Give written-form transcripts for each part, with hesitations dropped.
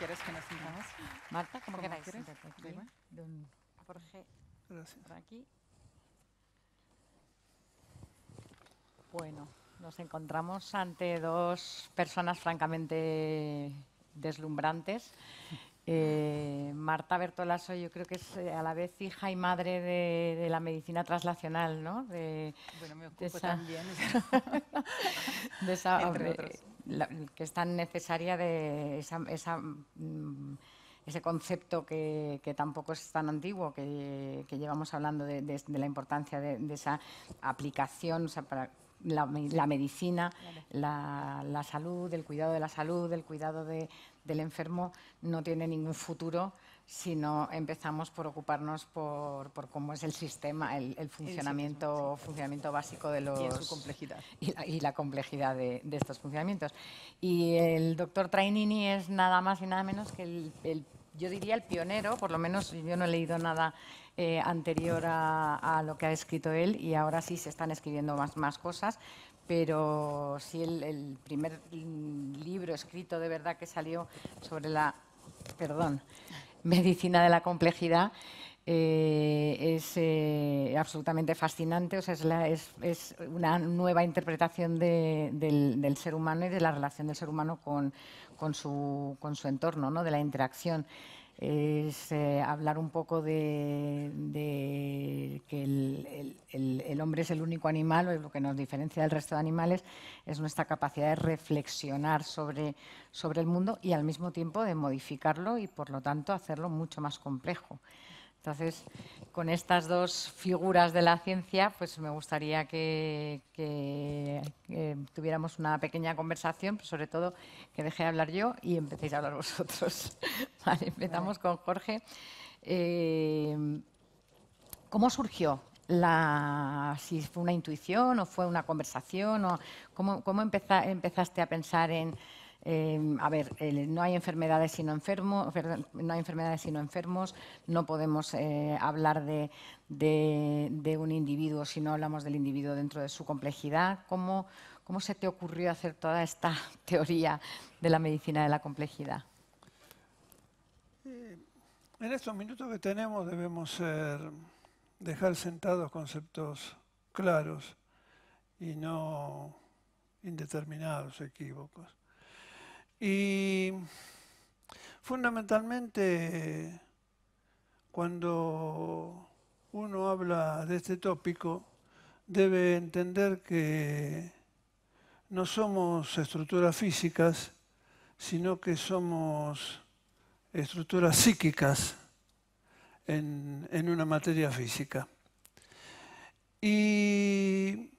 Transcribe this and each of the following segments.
¿Quieres que nos sintamos? Marta, como ¿Cómo queráis. quieres? Siéntate aquí. Da igual. Don Jorge, Gracias. por aquí. Bueno, nos encontramos ante dos personas francamente deslumbrantes. Marta Bertolaso, yo creo que es a la vez hija y madre de la medicina translacional, ¿no? Bueno, me ocupo esa- también, de esa, entre otros. que es tan necesaria de ese concepto que tampoco es tan antiguo, que llevamos hablando de la importancia de esa aplicación, o sea, para la medicina, la salud, el cuidado de la salud, el cuidado del enfermo no tiene ningún futuro si no empezamos por ocuparnos por cómo es el sistema, el funcionamiento, funcionamiento básico de los... Y en su complejidad. Y la complejidad de estos funcionamientos. Y el doctor Trainini es nada más y nada menos que yo diría el pionero, por lo menos yo no he leído nada anterior a lo que ha escrito él, y ahora sí se están escribiendo más cosas, pero sí el primer libro escrito de verdad que salió sobre la medicina de la complejidad es absolutamente fascinante. O sea, es una nueva interpretación del ser humano y de la relación del ser humano con su entorno, ¿no? De la interacción. Es hablar un poco de que el hombre es el único animal, o lo que nos diferencia del resto de animales es nuestra capacidad de reflexionar sobre el mundo y al mismo tiempo de modificarlo y por lo tanto hacerlo mucho más complejo. Entonces, con estas dos figuras de la ciencia, pues me gustaría que tuviéramos una pequeña conversación, pero sobre todo que deje de hablar yo y empecéis a hablar vosotros. Vale, empezamos con Jorge. ¿Cómo surgió? Si fue una intuición o fue una conversación, o ¿cómo empezaste a pensar en... no hay enfermedades sino enfermos, no hay enfermedades sino enfermos, no podemos hablar de un individuo si no hablamos del individuo dentro de su complejidad? ¿Cómo se te ocurrió hacer toda esta teoría de la medicina de la complejidad? En estos minutos que tenemos debemos dejar sentados conceptos claros y no indeterminados, equívocos. Y fundamentalmente, cuando uno habla de este tópico, debe entender que no somos estructuras físicas, sino que somos estructuras psíquicas en una materia física. Y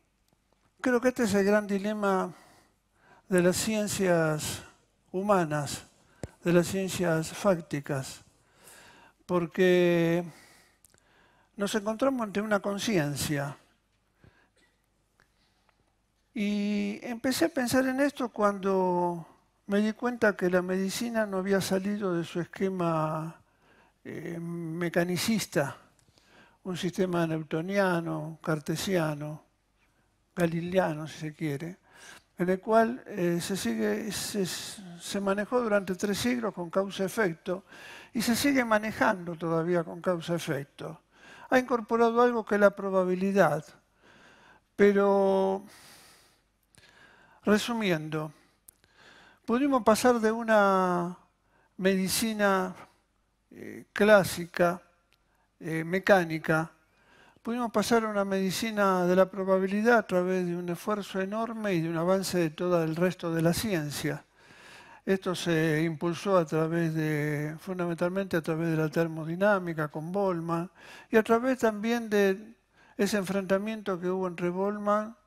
creo que este es el gran dilema de las ciencias humanas, de las ciencias fácticas, porque nos encontramos ante una conciencia. Y empecé a pensar en esto cuando me di cuenta que la medicina no había salido de su esquema mecanicista, un sistema newtoniano, cartesiano, galileano, si se quiere, en el cual se manejó durante 3 siglos con causa-efecto y se sigue manejando todavía con causa-efecto. Ha incorporado algo que es la probabilidad, pero resumiendo, pudimos pasar de una medicina clásica, mecánica, pudimos pasar a una medicina de la probabilidad a través de un esfuerzo enorme y de un avance de todo el resto de la ciencia. Esto se impulsó fundamentalmente a través de la termodinámica con Boltzmann y a través también de ese enfrentamiento que hubo entre Boltzmann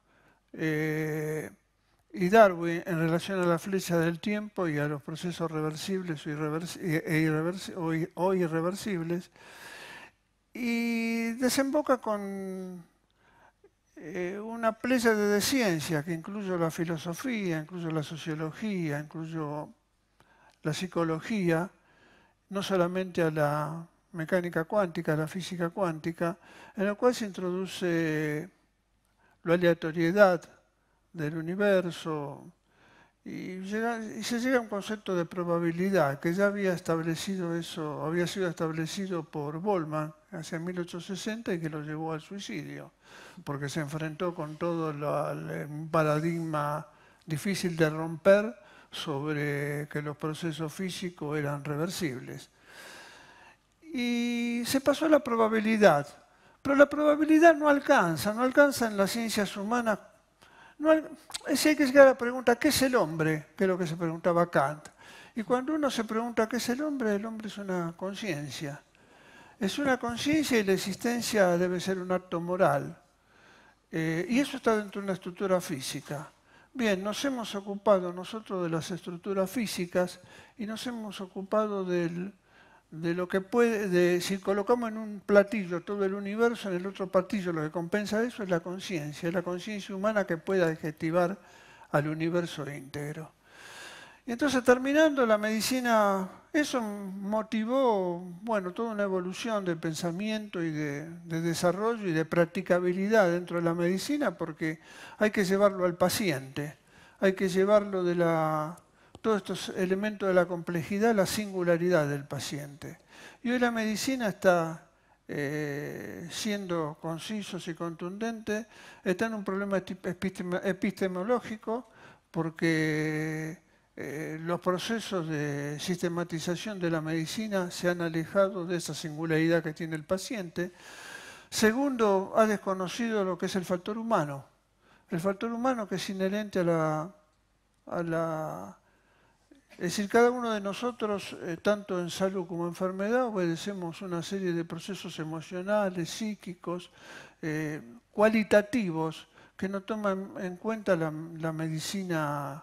y Darwin en relación a la flecha del tiempo y a los procesos reversibles o irreversibles, y desemboca con una playa de ciencia que incluye la filosofía, incluye la sociología, incluye la psicología, no solamente a la mecánica cuántica, a la física cuántica, en la cual se introduce la aleatoriedad del universo Y se llega a un concepto de probabilidad, que ya había establecido eso, había sido establecido por Boltzmann hacia 1860 y que lo llevó al suicidio, porque se enfrentó con todo un paradigma difícil de romper sobre que los procesos físicos eran reversibles. Y se pasó a la probabilidad, pero la probabilidad no alcanza en las ciencias humanas. No, es decir, hay que llegar a la pregunta, ¿qué es el hombre? Que es lo que se preguntaba Kant. Y cuando uno se pregunta qué es el hombre es una conciencia. Es una conciencia y la existencia debe ser un acto moral. Y eso está dentro de una estructura física. Bien, nos hemos ocupado nosotros de las estructuras físicas y nos hemos ocupado de lo que puede, si colocamos en un platillo todo el universo, en el otro platillo lo que compensa eso es la conciencia humana que pueda adjetivar al universo íntegro. Y entonces, terminando la medicina, eso motivó, bueno, toda una evolución de pensamiento y de desarrollo y de practicabilidad dentro de la medicina, porque hay que llevarlo al paciente, hay que llevarlo todos estos elementos de la complejidad, la singularidad del paciente. Y hoy la medicina está siendo concisos y contundentes, está en un problema epistemológico porque los procesos de sistematización de la medicina se han alejado de esa singularidad que tiene el paciente. Segundo, ha desconocido lo que es el factor humano. El factor humano que es inherente es decir, cada uno de nosotros, tanto en salud como en enfermedad, obedecemos una serie de procesos emocionales, psíquicos, cualitativos, que no toman en cuenta la medicina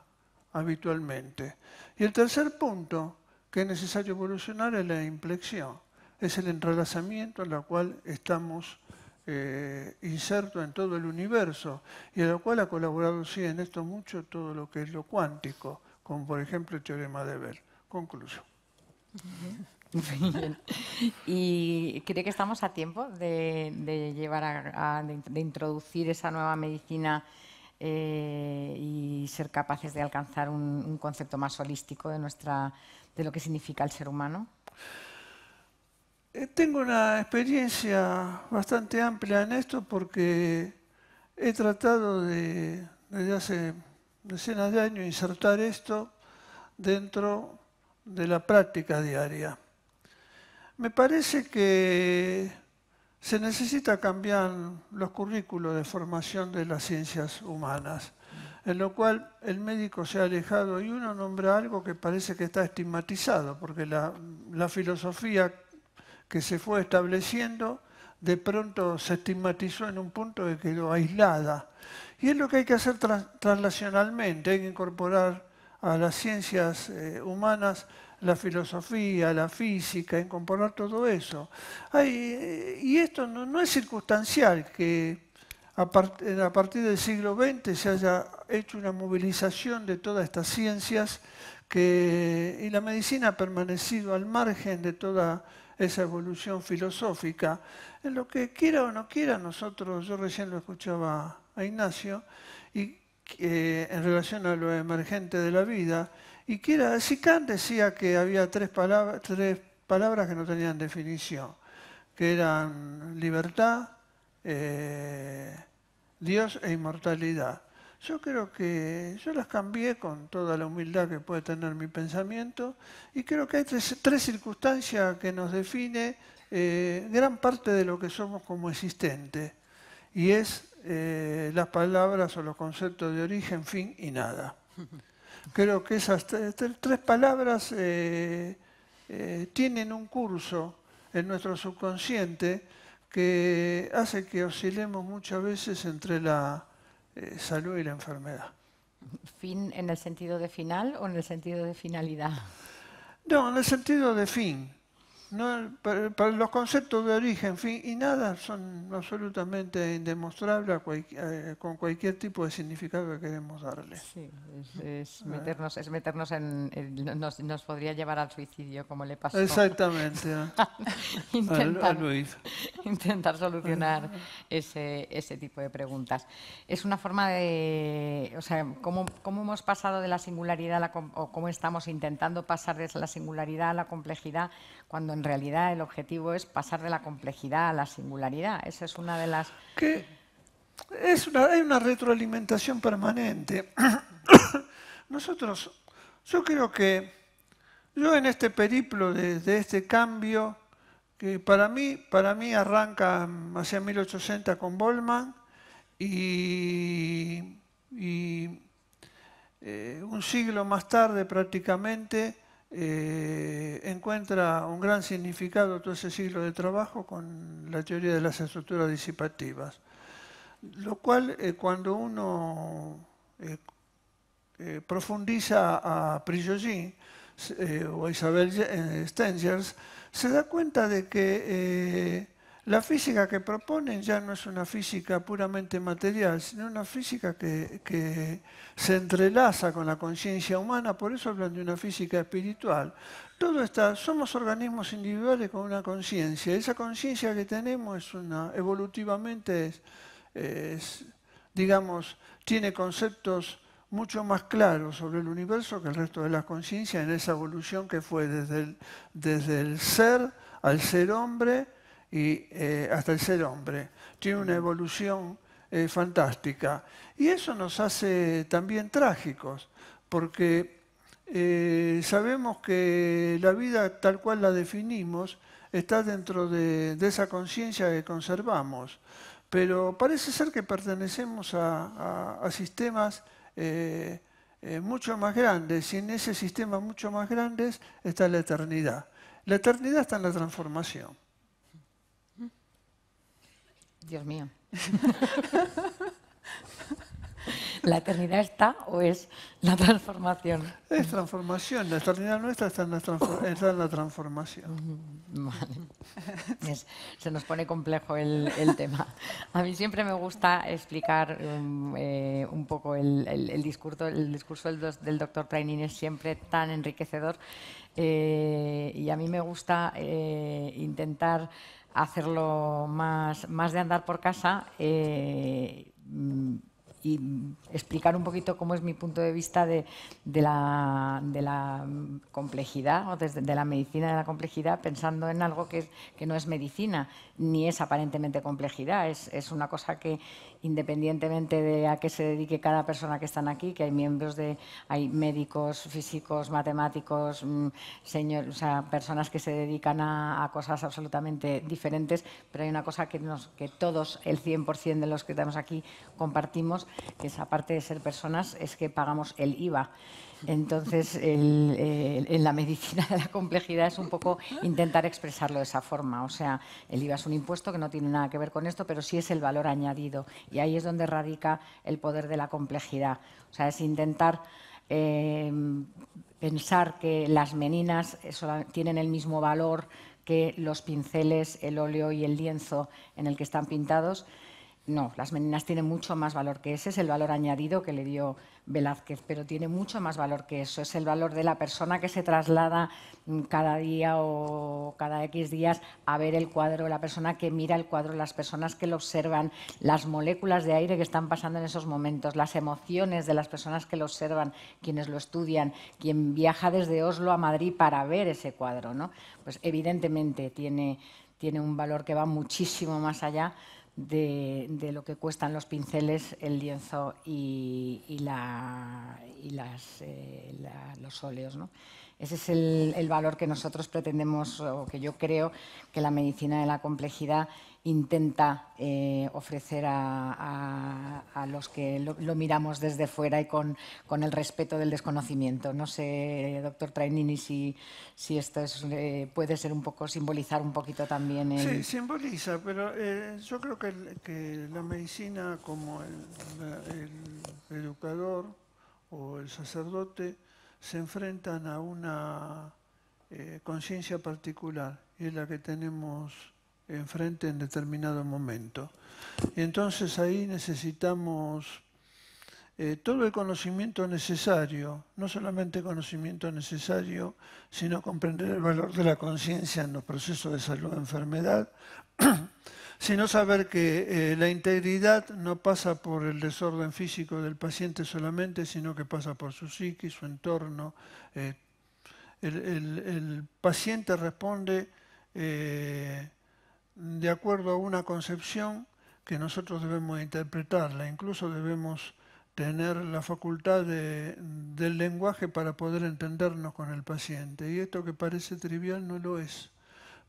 habitualmente. Y el tercer punto que es necesario evolucionar es la inflexión, es el entrelazamiento en el cual estamos insertos en todo el universo y en el cual ha colaborado, sí, en esto mucho todo lo que es lo cuántico, como por ejemplo el teorema de Bell. Concluyo. Bien. ¿Y cree que estamos a tiempo de llevar de introducir esa nueva medicina y ser capaces de alcanzar un concepto más holístico de lo que significa el ser humano? Tengo una experiencia bastante amplia en esto porque he tratado desde hace decenas de años insertar esto dentro de la práctica diaria. Me parece que se necesita cambiar los currículos de formación de las ciencias humanas, en lo cual el médico se ha alejado y uno nombra algo que parece que está estigmatizado, porque la filosofía que se fue estableciendo de pronto se estigmatizó en un punto que quedó aislada. Y es lo que hay que hacer translacionalmente, hay que incorporar a las ciencias humanas la filosofía, la física, incorporar todo eso. Y esto no es circunstancial que a partir del siglo XX se haya hecho una movilización de todas estas ciencias y la medicina ha permanecido al margen de toda esa evolución filosófica. En lo que quiera o no quiera, yo recién lo escuchaba a Ignacio, y en relación a lo emergente de la vida, y si Kant decía que había tres palabras que no tenían definición, que eran libertad, Dios e inmortalidad. Yo creo que yo las cambié con toda la humildad que puede tener mi pensamiento y creo que hay tres circunstancias que nos define gran parte de lo que somos como existentes y es las palabras o los conceptos de origen, fin y nada. Creo que esas tres palabras tienen un curso en nuestro subconsciente que hace que oscilemos muchas veces entre la salud y la enfermedad. ¿Fin en el sentido de final o en el sentido de finalidad? No, en el sentido de fin. No, para los conceptos de origen, fin y nada son absolutamente indemostrables con cualquier tipo de significado que queremos darle. Sí, es meternos nos podría llevar al suicidio, como le pasó. Exactamente. A intentar, Luis. intentar solucionar ese tipo de preguntas. Es una forma de, o sea, cómo hemos pasado de la singularidad o cómo estamos intentando pasar de la singularidad a la complejidad, cuando en realidad el objetivo es pasar de la complejidad a la singularidad. Esa es una de las... Que hay una retroalimentación permanente. Yo creo que yo en este periplo de este cambio, que para mí arranca hacia 1860 con Boltzmann y un siglo más tarde prácticamente encuentra un gran significado todo ese siglo de trabajo con la teoría de las estructuras disipativas. Lo cual, cuando uno profundiza a Prigogine o a Isabel Stengers, se da cuenta de que la física que proponen ya no es una física puramente material, sino una física que se entrelaza con la conciencia humana, por eso hablan de una física espiritual. Todo está, somos organismos individuales con una conciencia. Esa conciencia que tenemos evolutivamente digamos, tiene conceptos mucho más claros sobre el universo que el resto de las conciencias en esa evolución que fue desde el ser al ser hombre y hasta el ser hombre. Tiene una evolución fantástica. Y eso nos hace también trágicos, porque sabemos que la vida tal cual la definimos está dentro de esa conciencia que conservamos. Pero parece ser que pertenecemos a sistemas mucho más grandes, y en ese sistema mucho más grandes está la eternidad. La eternidad está en la transformación. Dios mío. ¿La eternidad está o es la transformación? Es transformación. La eternidad nuestra está en la transformación. Vale. Se nos pone complejo el tema. A mí siempre me gusta explicar un poco el discurso del doctor Trainin, es siempre tan enriquecedor, y a mí me gusta intentar hacerlo más de andar por casa, y explicar un poquito cómo es mi punto de vista de la complejidad, o de la medicina de la complejidad, pensando en algo que no es medicina, ni es aparentemente complejidad. Es una cosa que, independientemente de a qué se dedique cada persona que están aquí, que hay médicos, físicos, matemáticos, o sea, personas que se dedican a cosas absolutamente diferentes, pero hay una cosa que todos, el 100% de los que estamos aquí, compartimos, que es, aparte de ser personas, es que pagamos el IVA. Entonces, en la medicina de la complejidad es un poco intentar expresarlo de esa forma. O sea, el IVA es un impuesto que no tiene nada que ver con esto, pero sí es el valor añadido. Y ahí es donde radica el poder de la complejidad. O sea, es intentar pensar que las meninas tienen el mismo valor que los pinceles, el óleo y el lienzo en el que están pintados. No, las meninas tienen mucho más valor que ese, es el valor añadido que le dio Velázquez, pero tiene mucho más valor que eso, es el valor de la persona que se traslada cada día o cada X días a ver el cuadro, la persona que mira el cuadro, las personas que lo observan, las moléculas de aire que están pasando en esos momentos, las emociones de las personas que lo observan, quienes lo estudian, quien viaja desde Oslo a Madrid para ver ese cuadro, ¿no? Pues evidentemente tiene un valor que va muchísimo más allá de lo que cuestan los pinceles, el lienzo y los óleos, ¿no? Ese es el valor que nosotros pretendemos, o que yo creo que la medicina de la complejidad intenta ofrecer a los que lo miramos desde fuera y con el respeto del desconocimiento. No sé, doctor Trainini, si esto puede ser un poco, simbolizar un poquito también el... Sí, simboliza, pero yo creo que la medicina, como el educador o el sacerdote, se enfrentan a una conciencia particular, y es la que tenemos enfrente en determinado momento. Y entonces ahí necesitamos todo el conocimiento necesario, no solamente conocimiento necesario, sino comprender el valor de la conciencia en los procesos de salud o enfermedad, sino saber que la integridad no pasa por el desorden físico del paciente solamente, sino que pasa por su psiquis, su entorno. El paciente responde de acuerdo a una concepción que nosotros debemos interpretarla, incluso debemos tener la facultad del lenguaje para poder entendernos con el paciente. Y esto que parece trivial no lo es,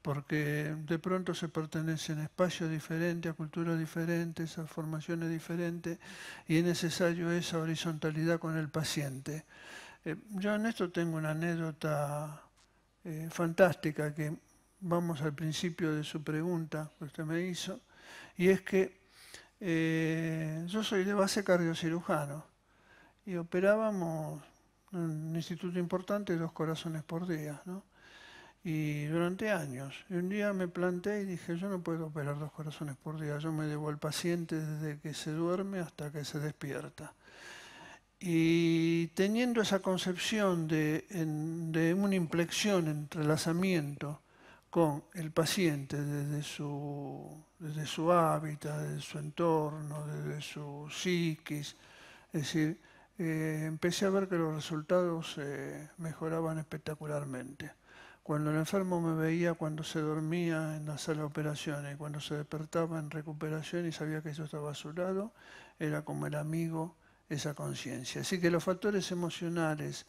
porque de pronto se pertenecen a espacios diferentes, a culturas diferentes, a formaciones diferentes, y es necesario esa horizontalidad con el paciente. Yo en esto tengo una anécdota fantástica, que vamos al principio de su pregunta que usted me hizo, y es que yo soy de base cardiocirujano y operábamos en un instituto importante 2 corazones por día, ¿no? Y durante años. Y un día me planté y dije, yo no puedo operar 2 corazones por día, yo me debo al paciente desde que se duerme hasta que se despierta. Y teniendo esa concepción de una inflexión, entrelazamiento con el paciente desde su hábitat, desde su entorno, desde su psiquis, es decir, empecé a ver que los resultados mejoraban espectacularmente. Cuando el enfermo me veía cuando se dormía en la sala de operaciones y cuando se despertaba en recuperación y sabía que yo estaba a su lado, era como el amigo, esa conciencia. Así que los factores emocionales,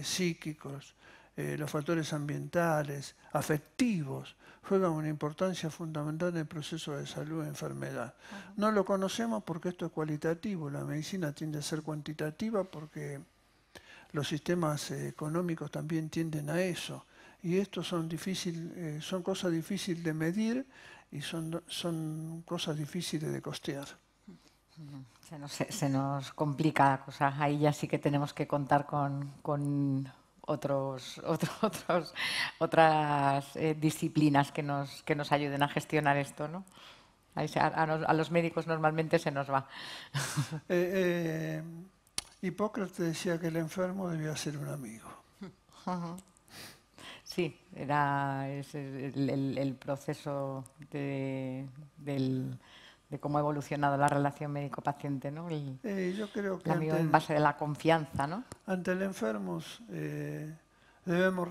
psíquicos, los factores ambientales, afectivos, juegan una importancia fundamental en el proceso de salud y enfermedad. No lo conocemos porque esto es cualitativo, la medicina tiende a ser cuantitativa porque los sistemas económicos también tienden a eso. Y estos son cosas difíciles de medir y son cosas difíciles de costear. Se nos complica la cosa. Ahí ya sí que tenemos que contar con otras disciplinas que nos ayuden a gestionar esto, ¿no? A los médicos normalmente se nos va. Hipócrates decía que el enfermo debía ser un amigo. Sí, es el proceso de cómo ha evolucionado la relación médico-paciente, ¿no? Yo creo que el amigo en base de la confianza, ¿no? Ante el enfermo debemos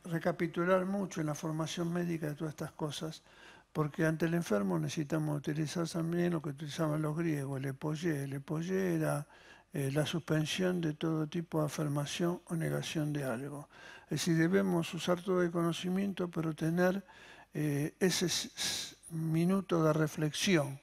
recapitular mucho en la formación médica de todas estas cosas, porque ante el enfermo necesitamos utilizar también lo que utilizaban los griegos, el epoyé. El epoyé era la suspensión de todo tipo de afirmación o negación de algo. Es decir, debemos usar todo el conocimiento, pero tener ese minuto de reflexión,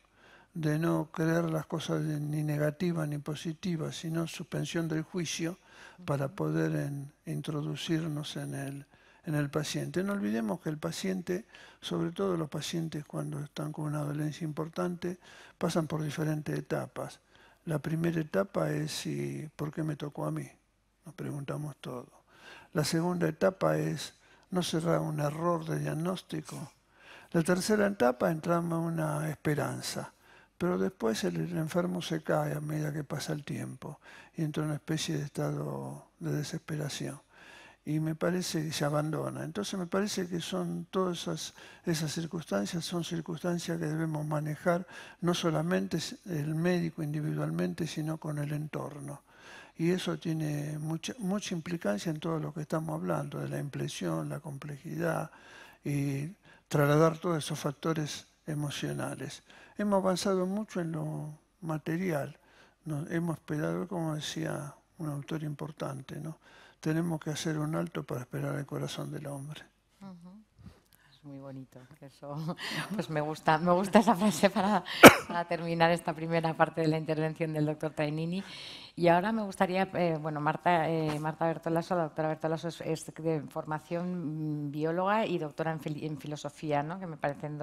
de no creer las cosas ni negativas ni positivas, sino suspensión del juicio para poder introducirnos en el paciente. No olvidemos que el paciente, sobre todo los pacientes cuando están con una dolencia importante, pasan por diferentes etapas. La primera etapa es ¿por qué me tocó a mí? Nos preguntamos todo. La segunda etapa es ¿no será un error de diagnóstico? La tercera etapa entramos en una esperanza. Pero después el enfermo se cae a medida que pasa el tiempo y entra en una especie de estado de desesperación. Y me parece que se abandona. Entonces me parece que son todas esas circunstancias, son circunstancias que debemos manejar no solamente el médico individualmente, sino con el entorno. Y eso tiene mucha implicancia en todo lo que estamos hablando, de la impresión, la complejidad y trasladar todos esos factores emocionales. Hemos avanzado mucho en lo material, hemos esperado, como decía un autor importante, ¿no? Tenemos que hacer un alto para esperar el corazón del hombre. Es muy bonito. Eso, pues me gusta esa frase para terminar esta primera parte de la intervención del doctor Tainini. Y ahora me gustaría, Marta Bertolaso, la doctora Bertolaso es de formación bióloga y doctora en filosofía, ¿no? Que me parecen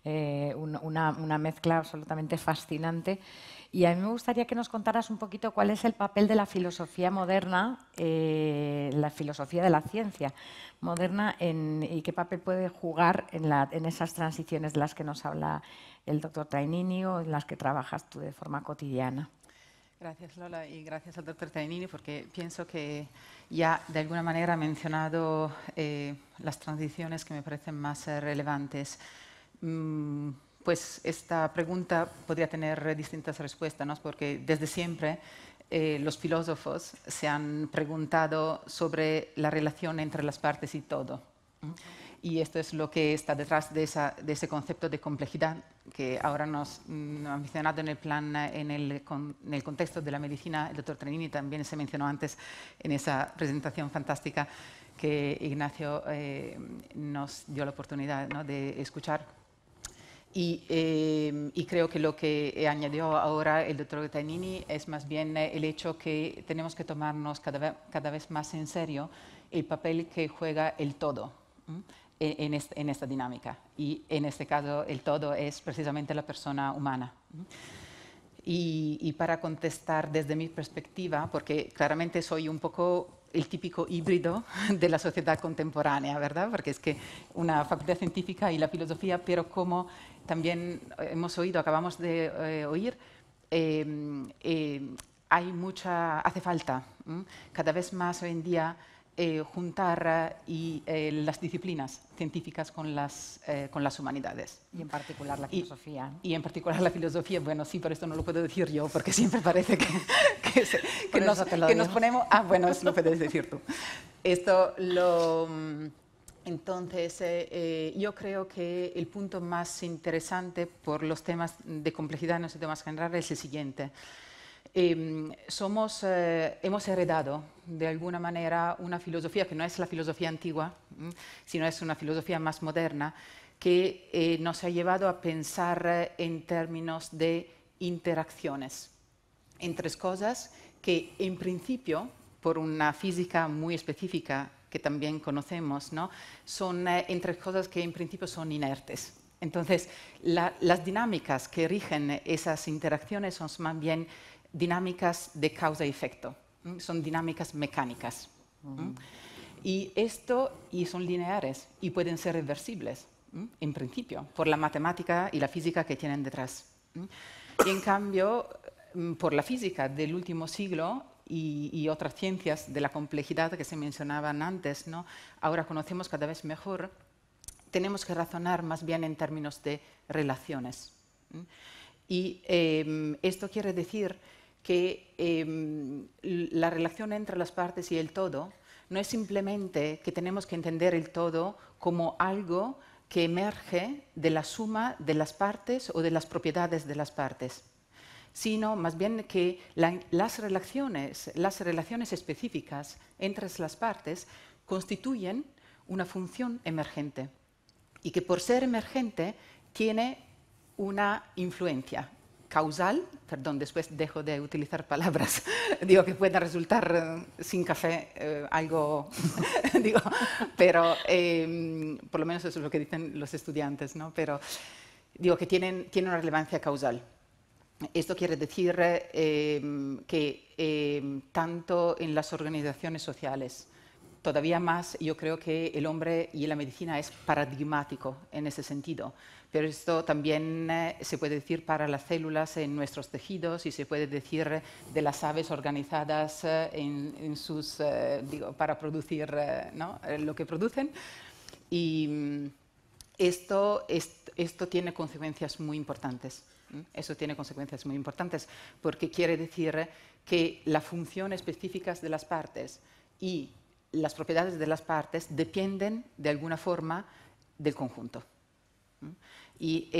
una mezcla absolutamente fascinante. Y a mí me gustaría que nos contaras un poquito cuál es el papel de la filosofía moderna, la filosofía de la ciencia moderna, y qué papel puede jugar en esas transiciones de las que nos habla el doctor Trainini o en las que trabajas tú de forma cotidiana. Gracias, Lola, y gracias al doctor Trainini, porque pienso que ya de alguna manera ha mencionado las transiciones que me parecen más relevantes. Pues esta pregunta podría tener distintas respuestas, ¿no? Porque desde siempre los filósofos se han preguntado sobre la relación entre las partes y todo. Y esto es lo que está detrás de ese concepto de complejidad que ahora nos ha mencionado en el plan, en el contexto de la medicina. El doctor Trainini también se mencionó antes en esa presentación fantástica que Ignacio nos dio la oportunidad, ¿no?, de escuchar. Y creo que lo que añadió ahora el doctor Trainini es más bien el hecho que tenemos que tomarnos cada vez más en serio el papel que juega el todo en esta dinámica. Y en este caso el todo es precisamente la persona humana. Y para contestar desde mi perspectiva, porque claramente soy un poco el típico híbrido de la sociedad contemporánea, ¿verdad? Porque es que una facultad científica y la filosofía, pero como también hemos oído, acabamos de oír, hace falta cada vez más hoy en día juntar las disciplinas científicas con las humanidades. Y en particular la filosofía. Y en particular la filosofía, bueno, sí, pero esto no lo puedo decir yo, porque siempre parece que nos ponemos... Ah, bueno, eso lo puedes decir tú. Entonces, yo creo que el punto más interesante por los temas de complejidad en los temas generales es el siguiente. Hemos heredado de alguna manera una filosofía que no es la filosofía antigua, sino es una filosofía más moderna, que nos ha llevado a pensar en términos de interacciones entre cosas que en principio, por una física muy específica que también conocemos, ¿no?, son entre cosas que en principio son inertes. Entonces, las dinámicas que rigen esas interacciones son más bien dinámicas de causa y efecto, son dinámicas mecánicas. Y son lineares y pueden ser reversibles, en principio, por la matemática y la física que tienen detrás. Y en cambio, por la física del último siglo y otras ciencias de la complejidad que se mencionaban antes, ¿no?, ahora conocemos cada vez mejor, tenemos que razonar más bien en términos de relaciones. Y esto quiere decir que la relación entre las partes y el todo no es simplemente que tenemos que entender el todo como algo que emerge de la suma de las partes o de las propiedades de las partes, sino más bien que las relaciones específicas entre las partes constituyen una función emergente y que por ser emergente tiene una influencia causal, perdón, después dejo de utilizar palabras, digo que pueda resultar sin café algo, digo, pero por lo menos eso es lo que dicen los estudiantes, ¿no? Pero digo que tiene una relevancia causal. Esto quiere decir que tanto en las organizaciones sociales, todavía más, yo creo que el hombre y la medicina es paradigmático en ese sentido. Pero esto también se puede decir para las células en nuestros tejidos y se puede decir de las aves organizadas para producir ¿no?, lo que producen. Y esto tiene consecuencias muy importantes. Eso tiene consecuencias muy importantes porque quiere decir que las funciones específicas de las partes y las propiedades de las partes dependen de alguna forma del conjunto. Y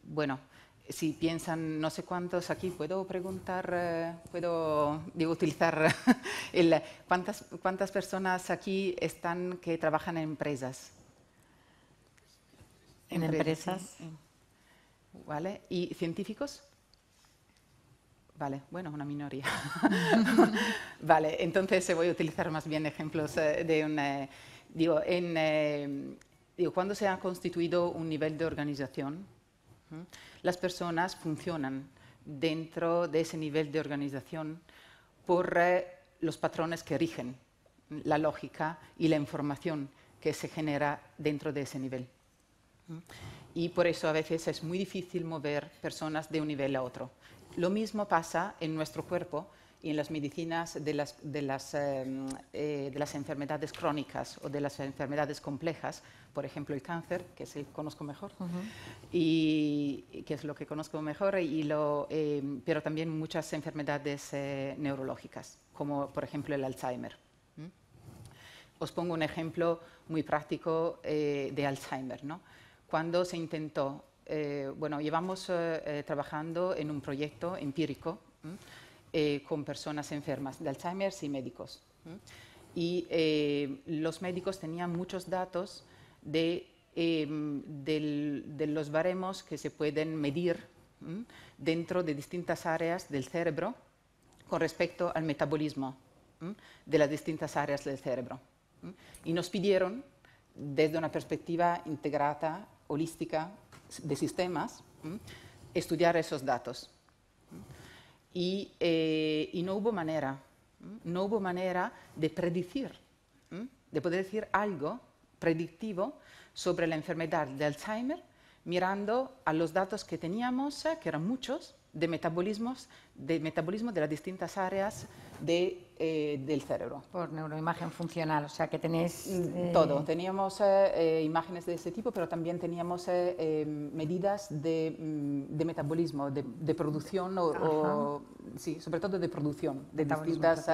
bueno, si piensan no sé cuántos aquí, puedo preguntar, puedo utilizar ¿cuántas personas aquí están que trabajan en empresas? ¿En empresas? Sí. ¿Vale? ¿Y científicos? Vale, bueno, una minoría. Vale, entonces voy a utilizar más bien ejemplos de cuando se ha constituido un nivel de organización, Las personas funcionan dentro de ese nivel de organización por los patrones que rigen la lógica y la información que se genera dentro de ese nivel. Y por eso a veces es muy difícil mover personas de un nivel a otro. Lo mismo pasa en nuestro cuerpo y en las medicinas de las enfermedades crónicas o de las enfermedades complejas, por ejemplo el cáncer, que es el que conozco mejor, y que es lo que conozco mejor, pero también muchas enfermedades neurológicas, como por ejemplo el Alzheimer. Os pongo un ejemplo muy práctico de Alzheimer, ¿no? Cuando se intentó, llevamos trabajando en un proyecto empírico con personas enfermas de Alzheimer y médicos. Y los médicos tenían muchos datos de los baremos que se pueden medir dentro de distintas áreas del cerebro con respecto al metabolismo de las distintas áreas del cerebro. Y nos pidieron, desde una perspectiva integrada, holística, de sistemas, estudiar esos datos. Y no hubo manera de predecir, de poder decir algo predictivo sobre la enfermedad de Alzheimer, mirando a los datos que teníamos, que eran muchos, de metabolismo de las distintas áreas del cerebro. Por neuroimagen funcional, o sea que tenéis... Todo, teníamos imágenes de ese tipo, pero también teníamos medidas de metabolismo, de producción, sí, sobre todo de producción, de distintas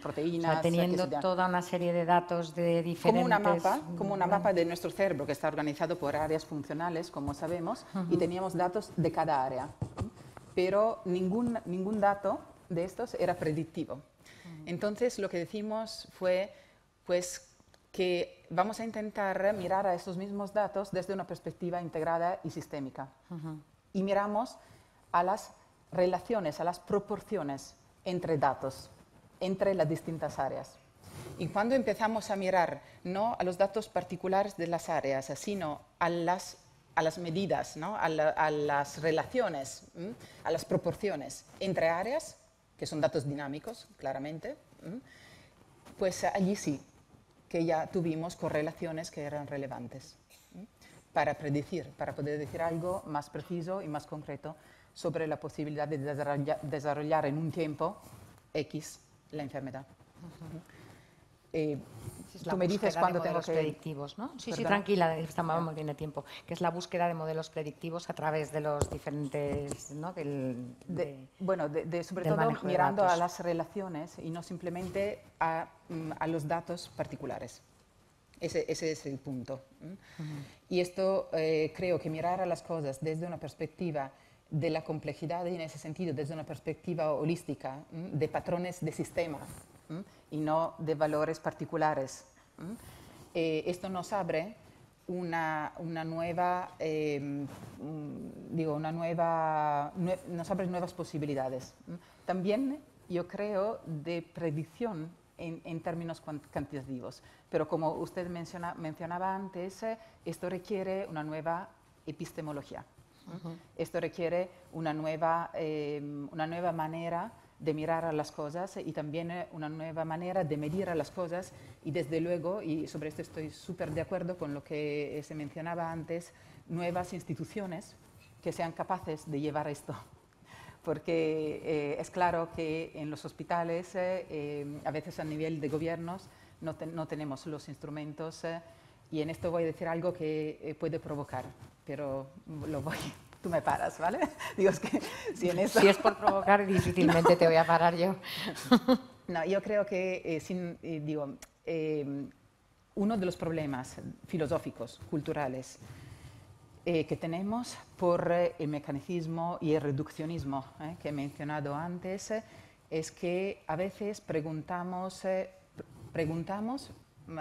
proteínas. O sea, teniendo toda una serie de datos de diferentes... Como una mapa de nuestro cerebro que está organizado por áreas funcionales, como sabemos, y teníamos datos de cada área. Pero ningún dato de estos era predictivo. Entonces, lo que decimos fue pues, que vamos a intentar mirar a estos mismos datos desde una perspectiva integrada y sistémica. Y miramos a las relaciones, a las proporciones entre datos, entre las distintas áreas. Y cuando empezamos a mirar no a los datos particulares de las áreas, sino a las medidas, ¿no? a las relaciones, a las proporciones entre áreas, que son datos dinámicos, claramente, pues allí sí que ya tuvimos correlaciones que eran relevantes para predecir, para poder decir algo más preciso y más concreto sobre la posibilidad de desarrollar en un tiempo X la enfermedad. Tú me dices cuándo tengo que... predictivos, ¿no? Sí, sí, tranquila, estamos muy bien de tiempo. Que es la búsqueda de modelos predictivos a través de los diferentes, ¿no? Sobre todo mirando a las relaciones y no simplemente a los datos particulares. Ese es el punto. Y esto creo que mirar a las cosas desde una perspectiva de la complejidad y en ese sentido desde una perspectiva holística, de patrones de sistema, y no de valores particulares. Esto nos abre nos abre nuevas posibilidades. También yo creo de predicción en términos cuantitativos, pero como usted mencionaba antes, esto requiere una nueva epistemología. Esto requiere una nueva manera de mirar a las cosas y también una nueva manera de medir a las cosas y desde luego, y sobre esto estoy súper de acuerdo con lo que se mencionaba antes, nuevas instituciones que sean capaces de llevar esto. Porque es claro que en los hospitales, a veces a nivel de gobiernos, no tenemos los instrumentos y en esto voy a decir algo que puede provocar, pero tú me paras, ¿vale? Digo, es que si es por provocar, difícilmente te voy a parar yo. No, yo creo que, uno de los problemas filosóficos, culturales, que tenemos por el mecanismo y el reduccionismo que he mencionado antes, es que a veces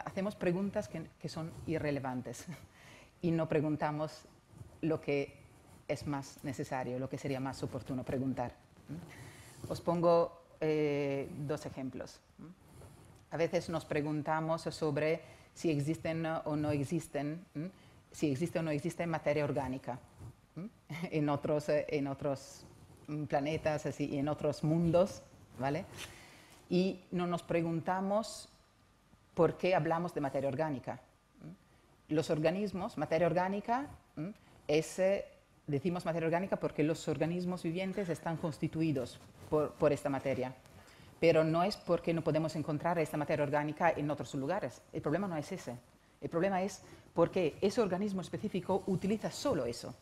hacemos preguntas que son irrelevantes y no preguntamos lo que es más necesario, lo que sería más oportuno preguntar. Os pongo dos ejemplos. A veces nos preguntamos sobre si existen o no existen, si existe o no existe materia orgánica. en otros planetas, así, en otros mundos, ¿vale? Y no nos preguntamos por qué hablamos de materia orgánica. Los organismos, materia orgánica, decimos materia orgánica porque los organismos vivientes están constituidos por esta materia. Pero no es porque no podemos encontrar esta materia orgánica en otros lugares. El problema no es ese. El problema es porque ese organismo específico utiliza solo eso.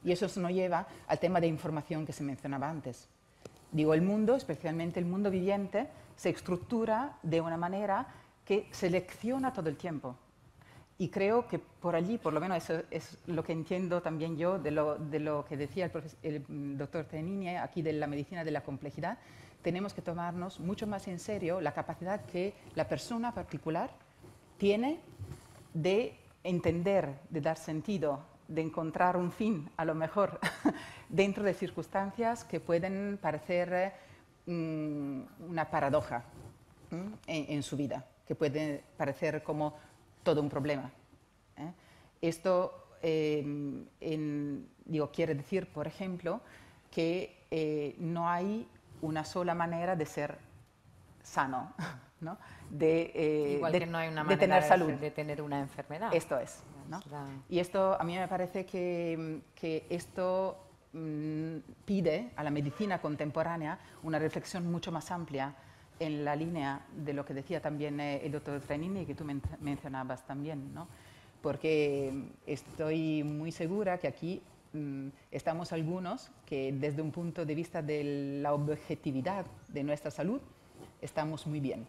Y eso nos lleva al tema de información que se mencionaba antes. Digo, el mundo, especialmente el mundo viviente, se estructura de una manera que selecciona todo el tiempo. Y creo que por allí, por lo menos eso es lo que entiendo también yo de lo que decía el doctor Trenini aquí de la medicina de la complejidad, tenemos que tomarnos mucho más en serio la capacidad que la persona particular tiene de entender, de dar sentido, de encontrar un fin, a lo mejor, dentro de circunstancias que pueden parecer una paradoja en su vida, que puede parecer como todo un problema. Esto quiere decir, por ejemplo, que no hay una sola manera de ser sano, ¿no? Igual que no hay una manera tener salud. De tener una enfermedad. Esto es, ¿no? Y esto, a mí me parece que esto pide a la medicina contemporánea una reflexión mucho más amplia en la línea de lo que decía también el doctor Trenini, que tú mencionabas también, ¿no? Porque estoy muy segura que aquí estamos algunos que desde un punto de vista de la objetividad de nuestra salud estamos muy bien,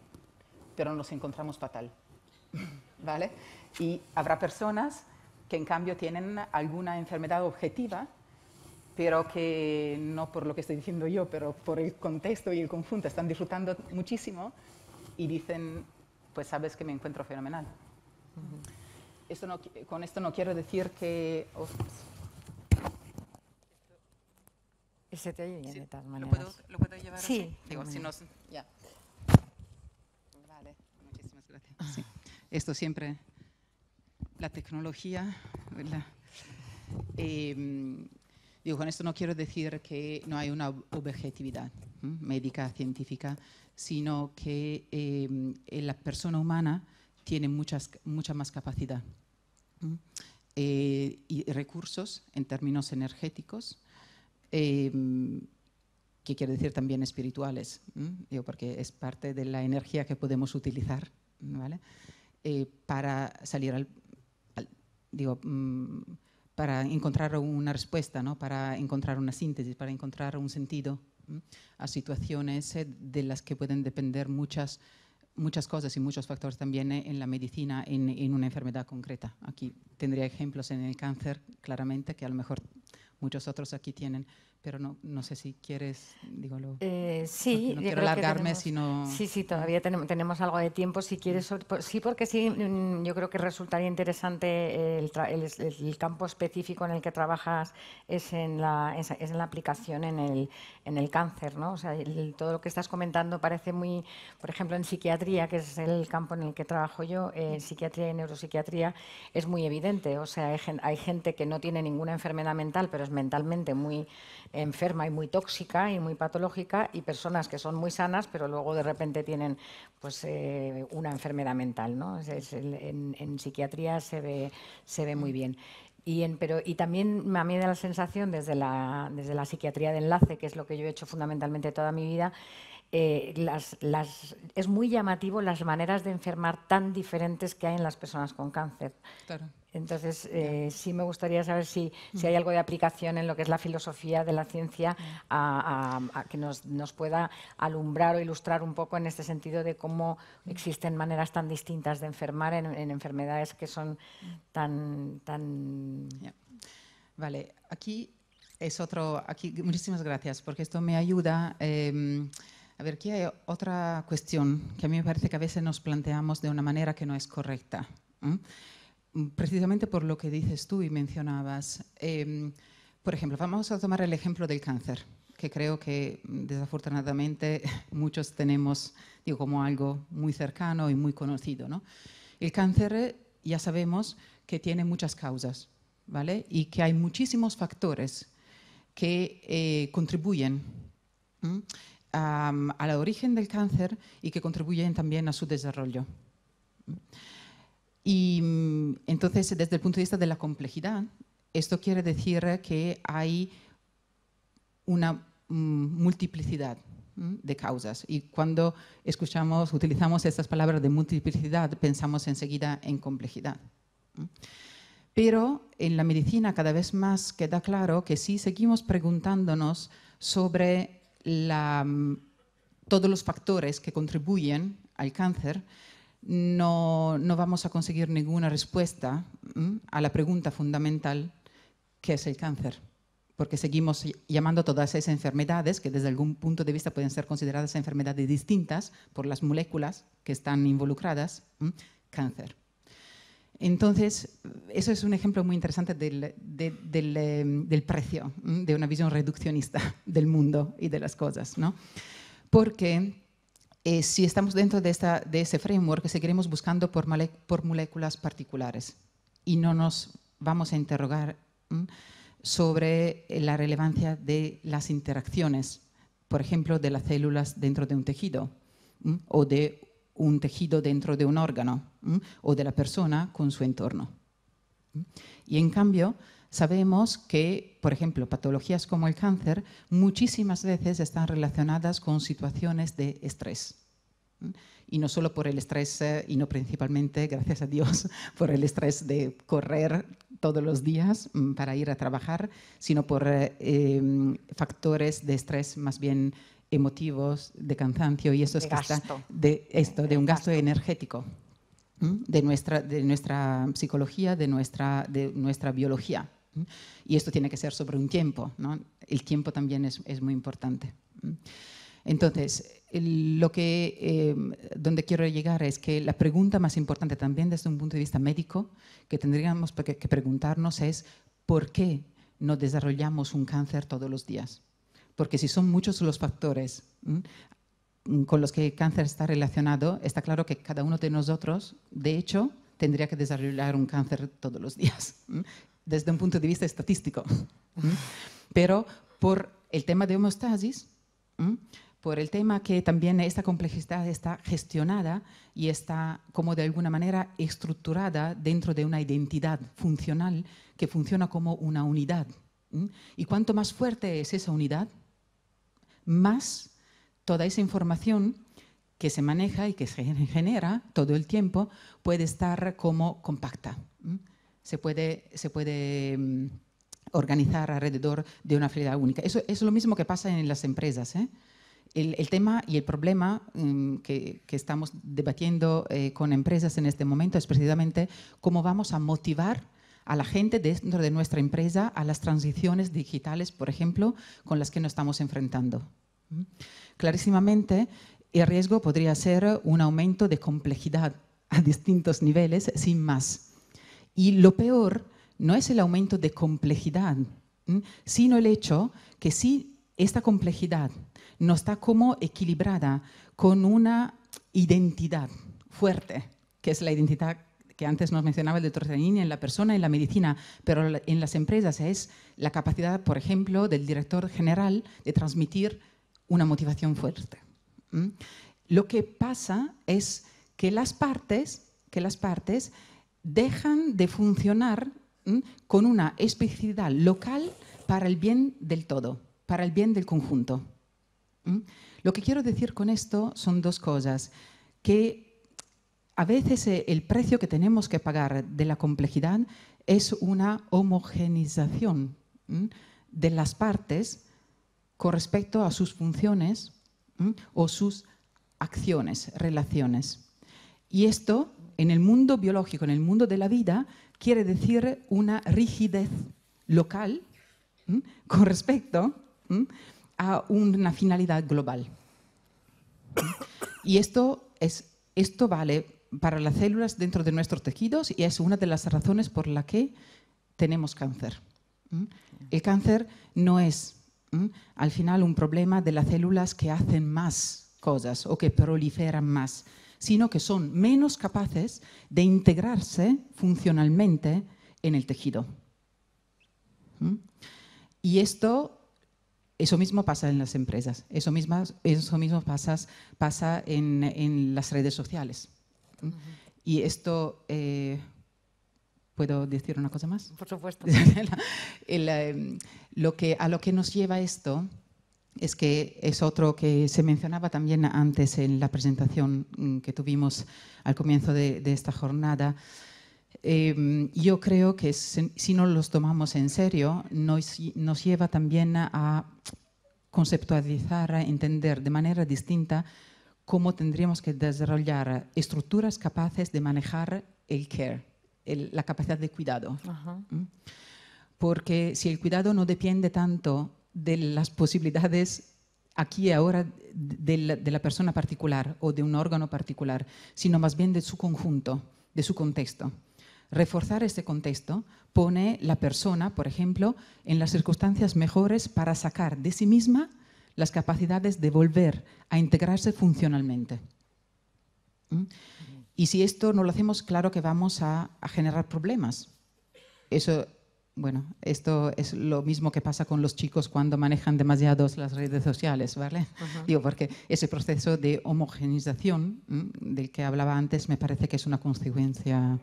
pero nos encontramos fatal, ¿vale? Y habrá personas que en cambio tienen alguna enfermedad objetiva, pero que no por lo que estoy diciendo yo, pero por el contexto y el conjunto están disfrutando muchísimo y dicen, pues sabes que me encuentro fenomenal. Con esto no quiero decir que... Se te oye bien, de todas maneras. ¿Lo puedo llevar sí, así? Digo, si no, ya. Vale, muchísimas gracias. Sí. Esto siempre, la tecnología, ¿verdad? Digo, con esto no quiero decir que no hay una objetividad médica, científica, sino que la persona humana tiene mucha más capacidad y recursos en términos energéticos, que quiere decir también espirituales, digo, porque es parte de la energía que podemos utilizar, ¿vale? Para salir para encontrar una respuesta, ¿no? Para encontrar una síntesis, para encontrar un sentido a situaciones de las que pueden depender muchas cosas y muchos factores también en la medicina, en una enfermedad concreta. Aquí tendría ejemplos en el cáncer, claramente, que a lo mejor muchos otros aquí tienen, pero no sé si quieres, sí, no quiero alargarme, sino... Sí, todavía tenemos algo de tiempo, si quieres. Sí, porque sí, yo creo que resultaría interesante el campo específico en el que trabajas es en la aplicación en el cáncer, ¿no? O sea, todo lo que estás comentando parece muy, por ejemplo, en psiquiatría, que es el campo en el que trabajo yo, psiquiatría y neuropsiquiatría, es muy evidente. O sea, hay gente que no tiene ninguna enfermedad mental, pero es mentalmente muy enferma y muy tóxica y muy patológica, y personas que son muy sanas pero luego de repente tienen pues una enfermedad mental, ¿no? En psiquiatría se ve muy bien. Y también a mí me da la sensación desde la psiquiatría de enlace, que es lo que yo he hecho fundamentalmente toda mi vida, es muy llamativo las maneras de enfermar tan diferentes que hay en las personas con cáncer. Claro. Entonces, sí me gustaría saber si hay algo de aplicación en lo que es la filosofía de la ciencia a que nos pueda alumbrar o ilustrar un poco en este sentido de cómo existen maneras tan distintas de enfermar en enfermedades que son tan... Vale, aquí muchísimas gracias, porque esto me ayuda. A ver, aquí hay otra cuestión que a mí me parece que a veces nos planteamos de una manera que no es correcta. Precisamente por lo que dices tú y mencionabas. Por ejemplo, vamos a tomar el ejemplo del cáncer, que creo que desafortunadamente muchos tenemos como algo muy cercano y muy conocido, ¿no? El cáncer ya sabemos que tiene muchas causas. ¿vale? Y que hay muchísimos factores que contribuyen al origen del cáncer y que contribuyen también a su desarrollo. Y entonces, desde el punto de vista de la complejidad, esto quiere decir que hay una multiplicidad de causas. Y cuando utilizamos estas palabras de multiplicidad, pensamos enseguida en complejidad. Pero en la medicina cada vez más queda claro que si seguimos preguntándonos sobre todos los factores que contribuyen al cáncer, no vamos a conseguir ninguna respuesta a la pregunta fundamental, ¿qué es el cáncer? Porque seguimos llamando a todas esas enfermedades, que desde algún punto de vista pueden ser consideradas enfermedades distintas por las moléculas que están involucradas, cáncer. Entonces, eso es un ejemplo muy interesante del precio, de una visión reduccionista del mundo y de las cosas, ¿no? Porque si estamos dentro de ese framework, seguiremos buscando por moléculas particulares y no nos vamos a interrogar sobre la relevancia de las interacciones, por ejemplo, de las células dentro de un tejido o de un tejido dentro de un órgano o de la persona con su entorno. Y en cambio, sabemos que, por ejemplo, patologías como el cáncer muchísimas veces están relacionadas con situaciones de estrés. Y no solo por el estrés, y no principalmente, gracias a Dios, por el estrés de correr todos los días para ir a trabajar, sino por factores de estrés más bien emotivos, de cansancio, y eso es de un gasto energético de nuestra psicología, de nuestra biología. Y esto tiene que ser sobre un tiempo, ¿no? El tiempo también es muy importante. Entonces, donde quiero llegar es que la pregunta más importante también desde un punto de vista médico que tendríamos que preguntarnos es ¿por qué no desarrollamos un cáncer todos los días? Porque si son muchos los factores con los que el cáncer está relacionado, está claro que cada uno de nosotros, de hecho, tendría que desarrollar un cáncer todos los días, desde un punto de vista estadístico. Pero por el tema de homeostasis, por el tema que también esta complejidad está gestionada y está como de alguna manera estructurada dentro de una identidad funcional que funciona como una unidad. Y cuanto más fuerte es esa unidad, más toda esa información que se maneja y que se genera todo el tiempo puede estar como compacta. Se puede organizar alrededor de una finalidad única. Eso es lo mismo que pasa en las empresas. El tema y el problema que estamos debatiendo con empresas en este momento es precisamente cómo vamos a motivar a la gente dentro de nuestra empresa a las transiciones digitales, por ejemplo, con las que nos estamos enfrentando. Clarísimamente, el riesgo podría ser un aumento de complejidad a distintos niveles, sin más. Y lo peor no es el aumento de complejidad, sino el hecho que si esta complejidad no está como equilibrada con una identidad fuerte, que es la identidad que antes nos mencionaba el doctor Zanini en la persona, en la medicina, pero en las empresas es la capacidad, por ejemplo, del director general de transmitir una motivación fuerte. Lo que pasa es que las partes dejan de funcionar con una especificidad local para el bien del todo, para el bien del conjunto. Lo que quiero decir con esto son dos cosas, que a veces el precio que tenemos que pagar de la complejidad es una homogeneización de las partes con respecto a sus funciones o sus acciones, relaciones. Y esto, en el mundo biológico, en el mundo de la vida, quiere decir una rigidez local con respecto a una finalidad global. Y esto vale para las células dentro de nuestros tejidos y es una de las razones por la que tenemos cáncer. El cáncer no es, al final, un problema de las células que hacen más cosas o que proliferan más, sino que son menos capaces de integrarse funcionalmente en el tejido. ¿Mm? Y eso mismo pasa en las empresas, eso mismo pasa en las redes sociales. ¿Mm? Y esto, ¿puedo decir una cosa más? Por supuesto. A lo que nos lleva esto es que es otro que se mencionaba también antes en la presentación que tuvimos al comienzo de esta jornada. Yo creo que si no los tomamos en serio, nos lleva también a conceptualizar, a entender de manera distinta cómo tendríamos que desarrollar estructuras capaces de manejar el care, la capacidad de cuidado. ¿Mm? Porque si el cuidado no depende tanto de las posibilidades aquí y ahora de la persona particular o de un órgano particular, sino más bien de su conjunto, de su contexto. Reforzar ese contexto pone la persona, por ejemplo, en las circunstancias mejores para sacar de sí misma las capacidades de volver a integrarse funcionalmente. ¿Mm? Y si esto no lo hacemos, claro que vamos a generar problemas. Bueno, esto es lo mismo que pasa con los chicos cuando manejan demasiado las redes sociales, ¿vale? Digo, porque ese proceso de homogeneización del que hablaba antes me parece que es una consecuencia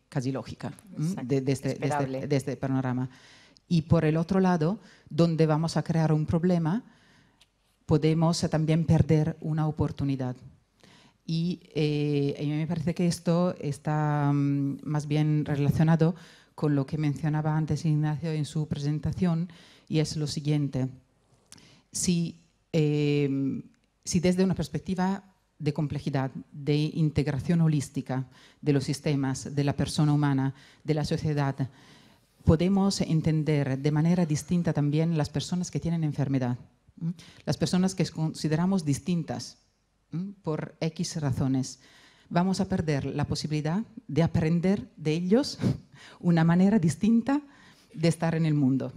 casi lógica de este panorama. Y por el otro lado, donde vamos a crear un problema, podemos también perder una oportunidad. Y a mí me parece que esto está más bien relacionado con lo que mencionaba antes Ignacio en su presentación, y es lo siguiente. Si desde una perspectiva de complejidad, de integración holística de los sistemas, de la persona humana, de la sociedad, podemos entender de manera distinta también las personas que tienen enfermedad, las personas que consideramos distintas por X razones. Vamos a perder la posibilidad de aprender de ellos una manera distinta de estar en el mundo.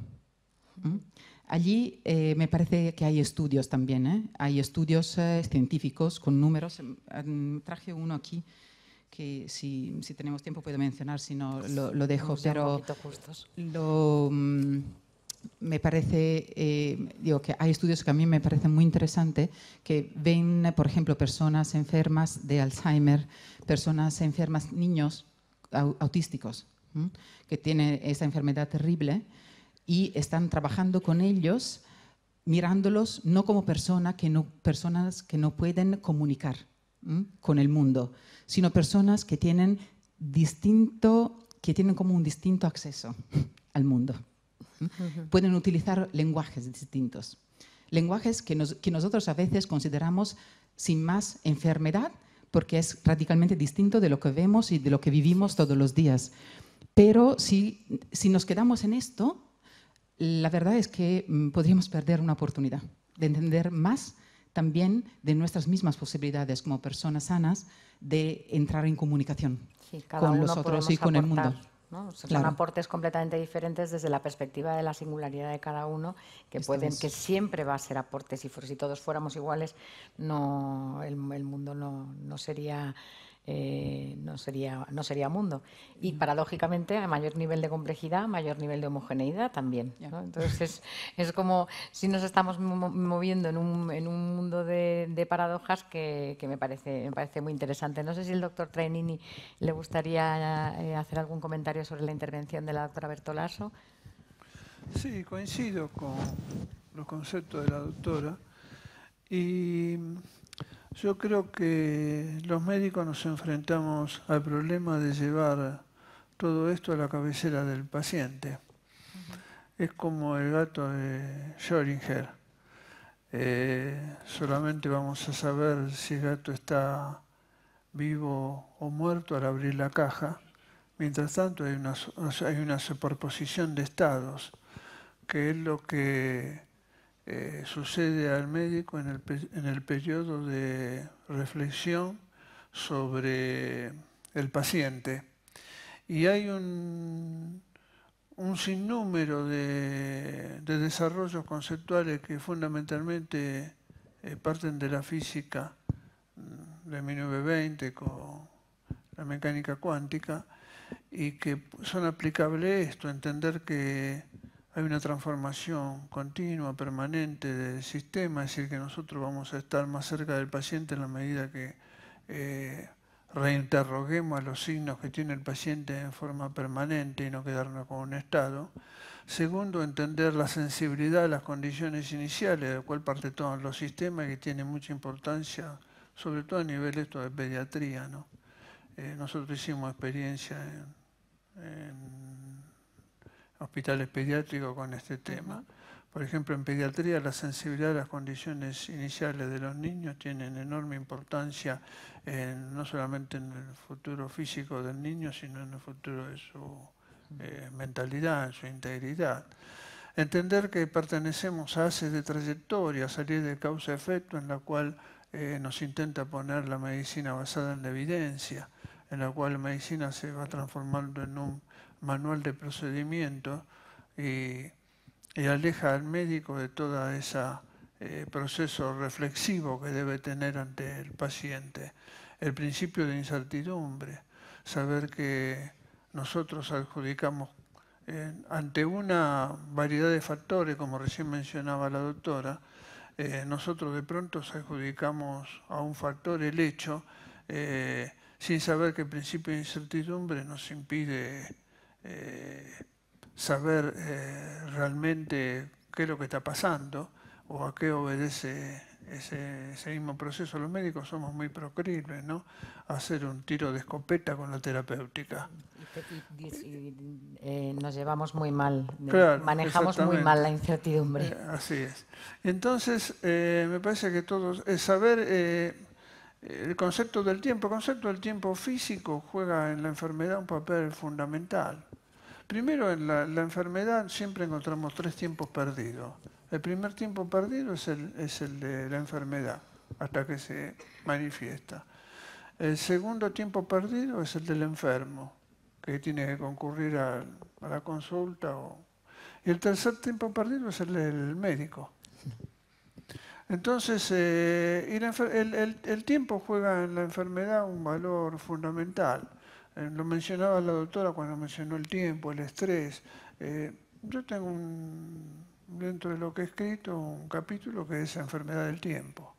Allí me parece que hay estudios también, hay estudios científicos con números. Traje uno aquí que si tenemos tiempo puedo mencionar, si no lo dejo, pero me parece, digo que hay estudios que a mí me parecen muy interesantes que ven, por ejemplo, personas enfermas de Alzheimer, personas enfermas, niños autísticos, que tienen esa enfermedad terrible y están trabajando con ellos, mirándolos no como personas que no pueden comunicar con el mundo, sino personas que tienen como un distinto acceso al mundo. Pueden utilizar lenguajes distintos, lenguajes que nosotros a veces consideramos sin más enfermedad porque es radicalmente distinto de lo que vemos y de lo que vivimos todos los días. Pero si nos quedamos en esto, la verdad es que podríamos perder una oportunidad de entender más también de nuestras mismas posibilidades como personas sanas de entrar en comunicación con los otros y con el mundo. ¿no? Son aportes completamente diferentes desde la perspectiva de la singularidad de cada uno, que siempre va a ser aportes. Y si todos fuéramos iguales, el mundo no sería mundo. Y paradójicamente, a mayor nivel de complejidad, mayor nivel de homogeneidad también, ¿no? Entonces es como si nos estamos moviendo en un mundo de paradojas que me parece muy interesante. No sé si el doctor Trainini le gustaría hacer algún comentario sobre la intervención de la doctora Bertolaso. Sí, coincido con los conceptos de la doctora y yo creo que los médicos nos enfrentamos al problema de llevar todo esto a la cabecera del paciente. Es como el gato de Schrödinger. Solamente vamos a saber si el gato está vivo o muerto al abrir la caja. Mientras tanto hay una superposición de estados, que es lo que sucede al médico en el periodo de reflexión sobre el paciente. Y hay un sinnúmero de desarrollos conceptuales que fundamentalmente parten de la física de 1920 con la mecánica cuántica y que son aplicables esto, entender que hay una transformación continua, permanente del sistema, es decir, que nosotros vamos a estar más cerca del paciente en la medida que reinterroguemos a los signos que tiene el paciente en forma permanente y no quedarnos con un estado. Segundo, entender la sensibilidad de las condiciones iniciales, de la cual parte todos los sistemas, que tiene mucha importancia, sobre todo a nivel esto de pediatría, ¿no? Nosotros hicimos experiencia en hospitales pediátricos con este tema. Por ejemplo, en pediatría la sensibilidad de las condiciones iniciales de los niños tienen enorme importancia no solamente en el futuro físico del niño, sino en el futuro de su mentalidad, en su integridad. Entender que pertenecemos a haces de trayectoria, salir de causa-efecto, en la cual nos intenta poner la medicina basada en la evidencia, en la cual la medicina se va transformando en un manual de procedimientos y aleja al médico de todo ese proceso reflexivo que debe tener ante el paciente. El principio de incertidumbre, saber que nosotros adjudicamos ante una variedad de factores, como recién mencionaba la doctora, nosotros de pronto adjudicamos a un factor el hecho, sin saber que el principio de incertidumbre nos impide saber realmente qué es lo que está pasando o a qué obedece ese mismo proceso. Los médicos somos muy proclives, ¿no?, a hacer un tiro de escopeta con la terapéutica. Nos llevamos muy mal, claro, manejamos muy mal la incertidumbre. Así es. Entonces, me parece que todos, saber el concepto del tiempo. El concepto del tiempo físico juega en la enfermedad un papel fundamental. Primero, en la enfermedad siempre encontramos 3 tiempos perdidos. El primer tiempo perdido es el de la enfermedad, hasta que se manifiesta. El segundo tiempo perdido es el del enfermo, que tiene que concurrir a la consulta. Y el tercer tiempo perdido es el del médico. Entonces, el tiempo juega en la enfermedad un valor fundamental. Lo mencionaba la doctora cuando mencionó el tiempo, el estrés. Yo tengo dentro de lo que he escrito un capítulo que es enfermedad del tiempo,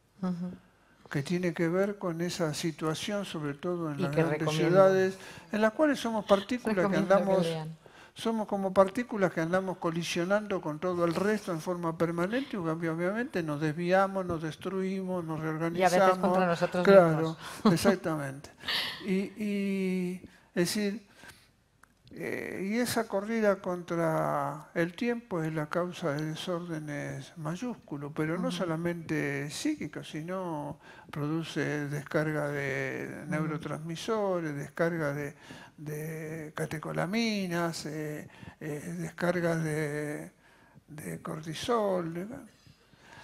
que tiene que ver con esa situación, sobre todo en las grandes ciudades, en las cuales somos partículas que andamos... Somos como partículas que andamos colisionando con todo el resto en forma permanente y obviamente nos desviamos, nos destruimos, nos reorganizamos. Y a veces contra nosotros mismos. Exactamente. Es decir, y esa corrida contra el tiempo es la causa de desórdenes mayúsculos, pero no solamente psíquicos, sino produce descarga de neurotransmisores, descarga de catecolaminas, descargas de cortisol.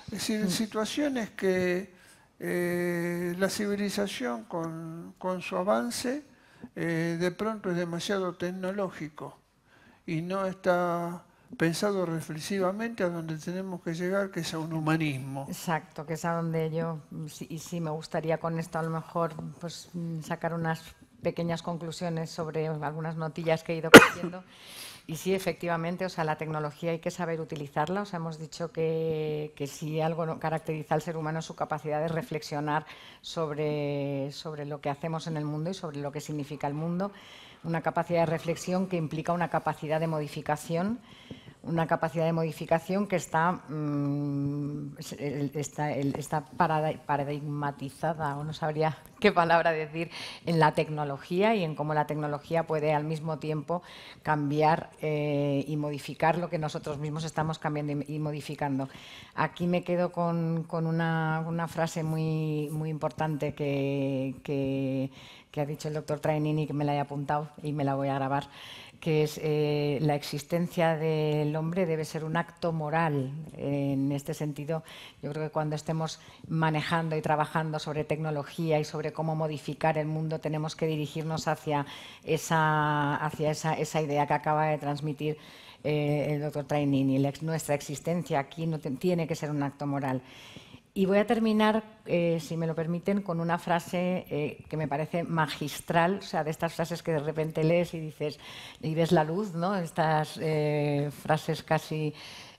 Es decir, situaciones que la civilización con su avance de pronto es demasiado tecnológico y no está pensado reflexivamente a donde tenemos que llegar, que es a un humanismo. Exacto, que es a donde yo, y sí me gustaría con esto a lo mejor pues sacar unas pequeñas conclusiones sobre algunas notillas que he ido cogiendo. Y sí, efectivamente, o sea, la tecnología hay que saber utilizarla. O sea, hemos dicho que si algo caracteriza al ser humano es su capacidad de reflexionar sobre lo que hacemos en el mundo y sobre lo que significa el mundo. Una capacidad de reflexión que implica una capacidad de modificación. Una capacidad de modificación que está paradigmatizada, o no sabría qué palabra decir, en la tecnología y en cómo la tecnología puede al mismo tiempo cambiar y modificar lo que nosotros mismos estamos cambiando y modificando. Aquí me quedo con una frase muy importante que ha dicho el doctor Trainini, que me la he apuntado y me la voy a grabar, que es la existencia del hombre debe ser un acto moral. En este sentido, yo creo que cuando estemos manejando y trabajando sobre tecnología y sobre cómo modificar el mundo, tenemos que dirigirnos hacia esa idea que acaba de transmitir el doctor Trainini. Nuestra existencia aquí no tiene que ser un acto moral. Y voy a terminar, si me lo permiten, con una frase que me parece magistral, o sea, de estas frases que de repente lees y dices, y ves la luz, ¿no? Estas frases casi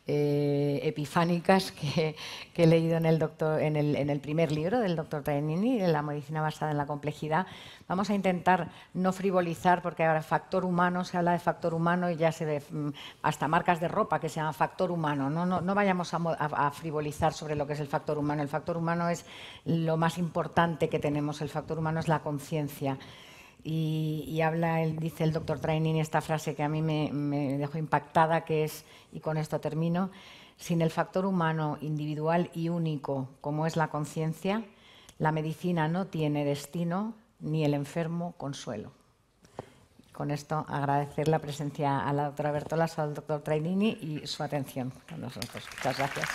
epifánicas que he leído en el primer libro del doctor Trainini, de la medicina basada en la complejidad. Vamos a intentar no frivolizar, porque ahora factor humano, se habla de factor humano y ya se ve hasta marcas de ropa que se llaman factor humano. No vayamos a frivolizar sobre lo que es el factor humano. El factor humano es lo más importante que tenemos. El factor humano es la conciencia. Y dice el doctor Trainini esta frase que a mí me dejó impactada, que es, y con esto termino, sin el factor humano individual y único como es la conciencia, la medicina no tiene destino ni el enfermo consuelo. Con esto agradecer la presencia a la doctora Bertolas, al doctor Trainini y su atención con nosotros. Muchas gracias.